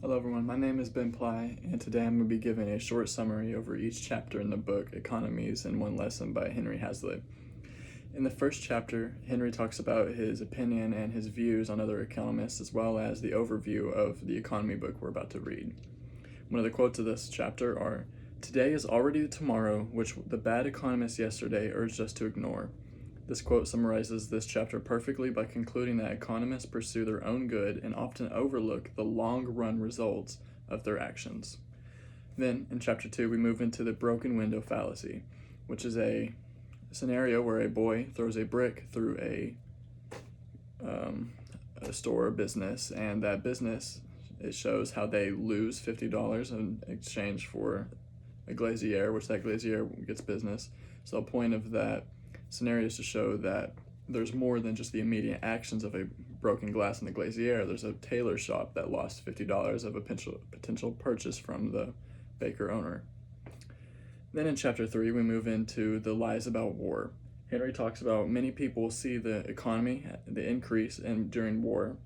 Hello everyone, my name is Ben Ply, and today I'm going to be giving a short summary over each chapter in the book Economies in One Lesson by Henry Hazlitt. In the first chapter, Henry talks about his opinion and his views on other economists, as well as the overview of the economy book we're about to read. One of the quotes of this chapter are, "Today is already the tomorrow which the bad economists yesterday urged us to ignore." This quote summarizes this chapter perfectly by concluding that economists pursue their own good and often overlook the long-run results of their actions. Then, in chapter 2, we move into the broken window fallacy, which is a scenario where a boy throws a brick through a store or business, and that business, it shows how they lose $50 in exchange for a glazier, which that glazier gets business. So the point of that scenario is to show that there's more than just the immediate actions of a broken glass in the glazier. There's a tailor shop that lost $50 of a potential purchase from the baker owner. Then in chapter 3, we move into the lies about war. Henry talks about many people see the economy, the increase during war,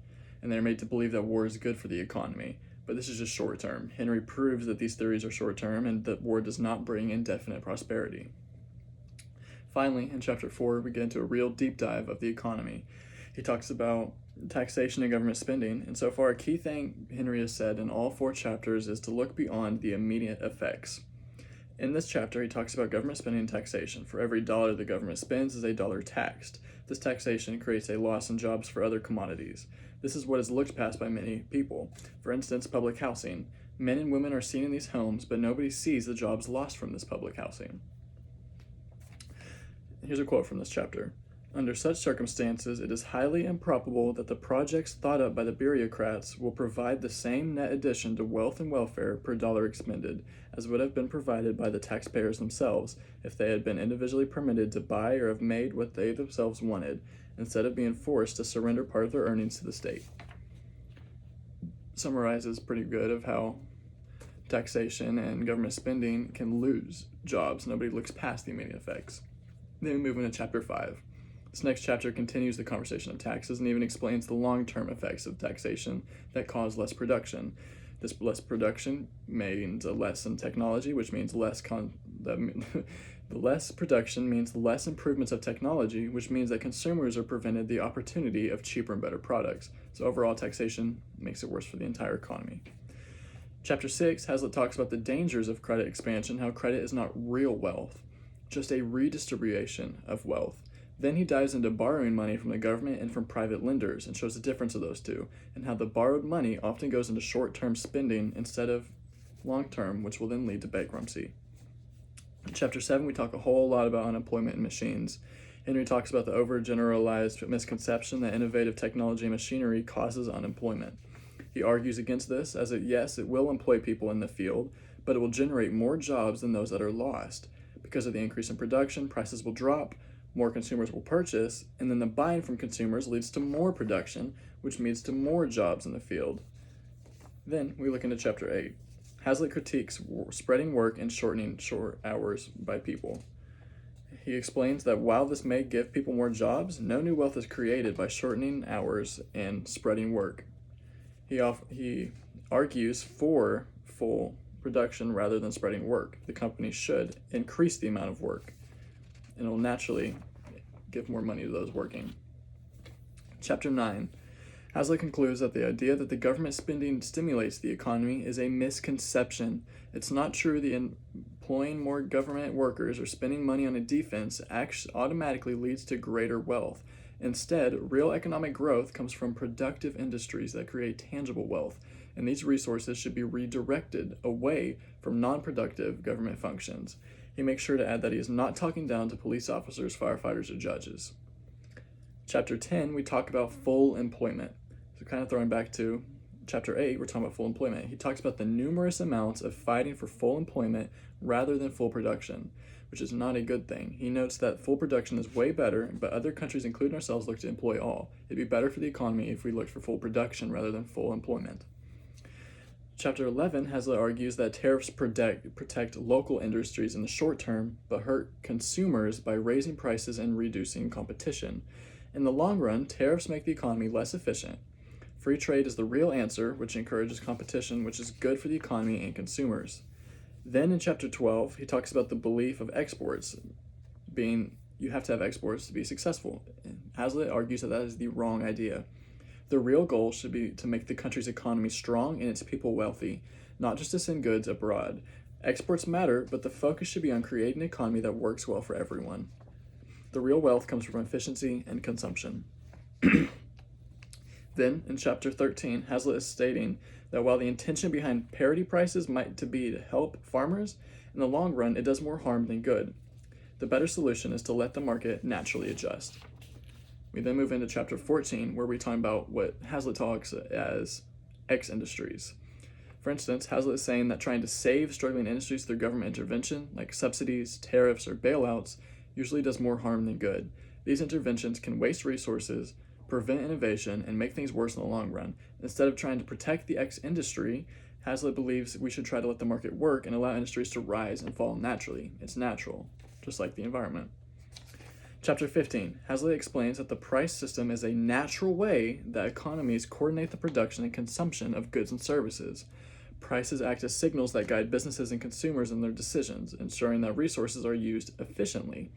and they're made to believe that war is good for the economy. But this is just short term. Henry proves that these theories are short term and that war does not bring indefinite prosperity. Finally, in chapter 4, we get into a real deep dive of the economy. He talks about taxation and government spending, and so far a key thing Henry has said in all 4 chapters is to look beyond the immediate effects. In this chapter, he talks about government spending and taxation. For every dollar the government spends is a dollar taxed. This taxation creates a loss in jobs for other commodities. This is what is looked past by many people. For instance, public housing. Men and women are seen in these homes, but nobody sees the jobs lost from this public housing. Here's a quote from this chapter. "Under such circumstances, it is highly improbable that the projects thought up by the bureaucrats will provide the same net addition to wealth and welfare per dollar expended as would have been provided by the taxpayers themselves if they had been individually permitted to buy or have made what they themselves wanted, instead of being forced to surrender part of their earnings to the state." Summarizes pretty good of how taxation and government spending can lose jobs. Nobody looks past the immediate effects. Then we move into chapter 5. This next chapter continues the conversation of taxes and even explains the long-term effects of taxation that cause less production. This less production means a less in technology, which means the less production means less improvements of technology, which means that consumers are prevented the opportunity of cheaper and better products. So overall, taxation makes it worse for the entire economy. Chapter 6, Hazlitt talks about the dangers of credit expansion, how credit is not real wealth, just a redistribution of wealth. Then he dives into borrowing money from the government and from private lenders and shows the difference of those two, and how the borrowed money often goes into short-term spending instead of long-term, which will then lead to bankruptcy. In chapter 7, we talk a whole lot about unemployment and machines. Henry talks about the overgeneralized misconception that innovative technology and machinery causes unemployment. He argues against this, as yes, it will employ people in the field, but it will generate more jobs than those that are lost. Because of the increase in production, prices will drop, more consumers will purchase, and then the buying from consumers leads to more production, which leads to more jobs in the field. Then we look into chapter 8. Hazlitt critiques spreading work and shortening short hours by people. He explains that while this may give people more jobs, no new wealth is created by shortening hours and spreading work. He argues for full production rather than spreading work. The company should increase the amount of work, and it will naturally give more money to those working. Chapter 9. Hazlitt concludes that the idea that the government spending stimulates the economy is a misconception. It's not true that employing more government workers or spending money on a defense automatically leads to greater wealth. Instead, real economic growth comes from productive industries that create tangible wealth, and these resources should be redirected away from non-productive government functions. He makes sure to add that he is not talking down to police officers, firefighters, or judges. Chapter 10, we talk about full employment. So kind of throwing back to chapter 8, we're talking about full employment. He talks about the numerous amounts of fighting for full employment rather than full production, which is not a good thing. He notes that full production is way better, but other countries, including ourselves, look to employ all. It'd be better for the economy if we looked for full production rather than full employment. Chapter 11, Hazlitt argues that tariffs protect local industries in the short term, but hurt consumers by raising prices and reducing competition. In the long run, tariffs make the economy less efficient. Free trade is the real answer, which encourages competition, which is good for the economy and consumers. Then in chapter 12, he talks about the belief of exports, being you have to have exports to be successful. Hazlitt argues that that is the wrong idea. The real goal should be to make the country's economy strong and its people wealthy, not just to send goods abroad. Exports matter, but the focus should be on creating an economy that works well for everyone. The real wealth comes from efficiency and consumption. Then, in chapter 13, Hazlitt is stating that while the intention behind parity prices might be to help farmers, in the long run it does more harm than good. The better solution is to let the market naturally adjust. We then move into chapter 14, where we talk about what Hazlitt talks as X industries. For instance, Hazlitt is saying that trying to save struggling industries through government intervention, like subsidies, tariffs, or bailouts, usually does more harm than good. These interventions can waste resources, prevent innovation, and make things worse in the long run. Instead of trying to protect the X industry, Hazlitt believes we should try to let the market work and allow industries to rise and fall naturally. It's natural, just like the environment. Chapter 15, Hazlitt explains that the price system is a natural way that economies coordinate the production and consumption of goods and services. Prices act as signals that guide businesses and consumers in their decisions, ensuring that resources are used efficiently.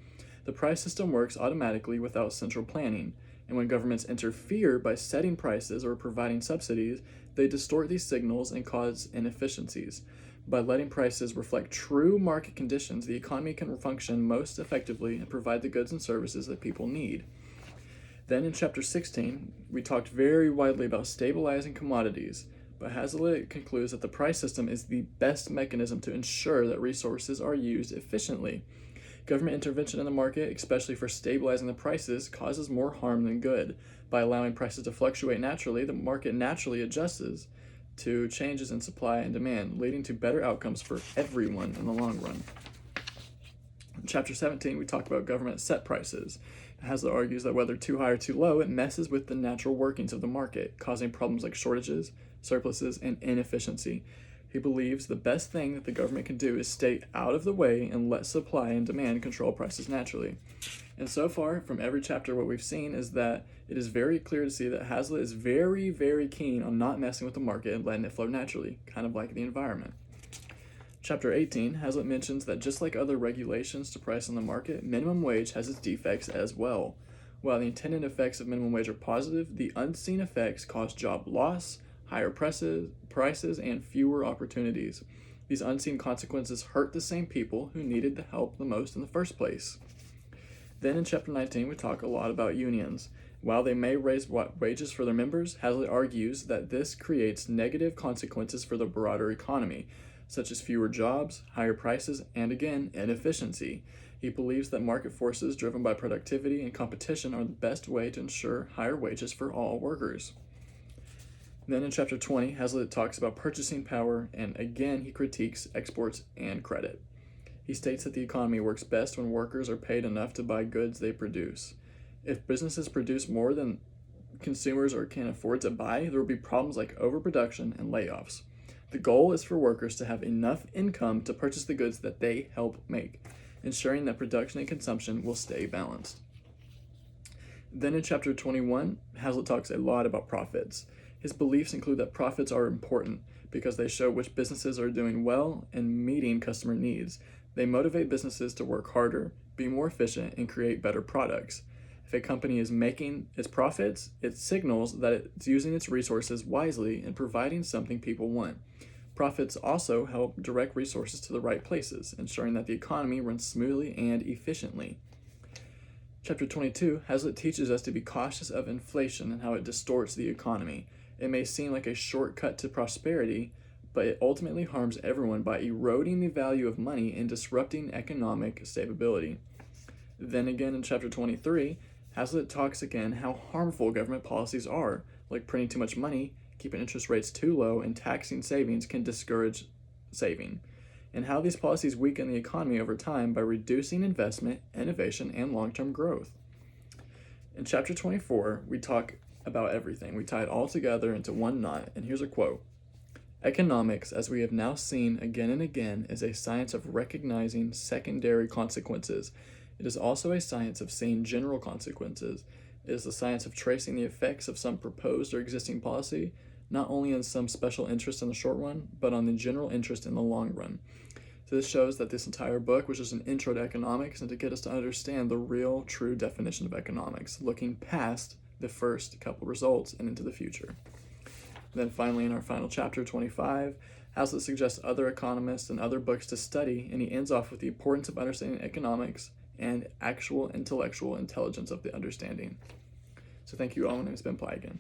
The price system works automatically without central planning, and when governments interfere by setting prices or providing subsidies, they distort these signals and cause inefficiencies. By letting prices reflect true market conditions, the economy can function most effectively and provide the goods and services that people need. Then in chapter 16, we talked very widely about stabilizing commodities, but Hazlitt concludes that the price system is the best mechanism to ensure that resources are used efficiently. Government intervention in the market, especially for stabilizing the prices, causes more harm than good. By allowing prices to fluctuate naturally, the market naturally adjusts to changes in supply and demand, leading to better outcomes for everyone in the long run. In chapter 17, we talk about government set prices. Hazlitt argues that whether too high or too low, it messes with the natural workings of the market, causing problems like shortages, surpluses, and inefficiency. He believes the best thing that the government can do is stay out of the way and let supply and demand control prices naturally. And so far, from every chapter, what we've seen is that it is very clear to see that Hazlitt is very, very keen on not messing with the market and letting it flow naturally, kind of like the environment. Chapter 18, Hazlitt mentions that just like other regulations to price on the market, minimum wage has its defects as well. While the intended effects of minimum wage are positive, the unseen effects cause job loss, higher prices, and fewer opportunities. These unseen consequences hurt the same people who needed the help the most in the first place. Then in chapter 19, we talk a lot about unions. While they may raise wages for their members, Hazlitt argues that this creates negative consequences for the broader economy, such as fewer jobs, higher prices, and again, inefficiency. He believes that market forces driven by productivity and competition are the best way to ensure higher wages for all workers. Then in chapter 20, Hazlitt talks about purchasing power, and again he critiques exports and credit. He states that the economy works best when workers are paid enough to buy goods they produce. If businesses produce more than consumers can afford to buy, there will be problems like overproduction and layoffs. The goal is for workers to have enough income to purchase the goods that they help make, ensuring that production and consumption will stay balanced. Then in chapter 21, Hazlitt talks a lot about profits. His beliefs include that profits are important because they show which businesses are doing well and meeting customer needs. They motivate businesses to work harder, be more efficient, and create better products. If a company is making its profits, it signals that it's using its resources wisely and providing something people want. Profits also help direct resources to the right places, ensuring that the economy runs smoothly and efficiently. Chapter 22, Hazlitt teaches us to be cautious of inflation and how it distorts the economy. It may seem like a shortcut to prosperity, but it ultimately harms everyone by eroding the value of money and disrupting economic stability. Then again in chapter 23, Hazlitt talks again how harmful government policies are, like printing too much money, keeping interest rates too low, and taxing savings can discourage saving, and how these policies weaken the economy over time by reducing investment, innovation, and long-term growth. In chapter 24, we talk about everything. We tie it all together into one knot, and here's a quote. Economics, as we have now seen again and again, is a science of recognizing secondary consequences. It is also a science of seeing general consequences. It is the science of tracing the effects of some proposed or existing policy, not only on some special interest in the short run, but on the general interest in the long run. So this shows that this entire book was just an intro to economics and to get us to understand the real, true definition of economics, looking past the first couple results and into the future. Then finally, in our final chapter, 25, Hazlitt suggests other economists and other books to study, and he ends off with the importance of understanding economics and actual intellectual intelligence of the understanding. So thank you all. My name is Ben Ply again.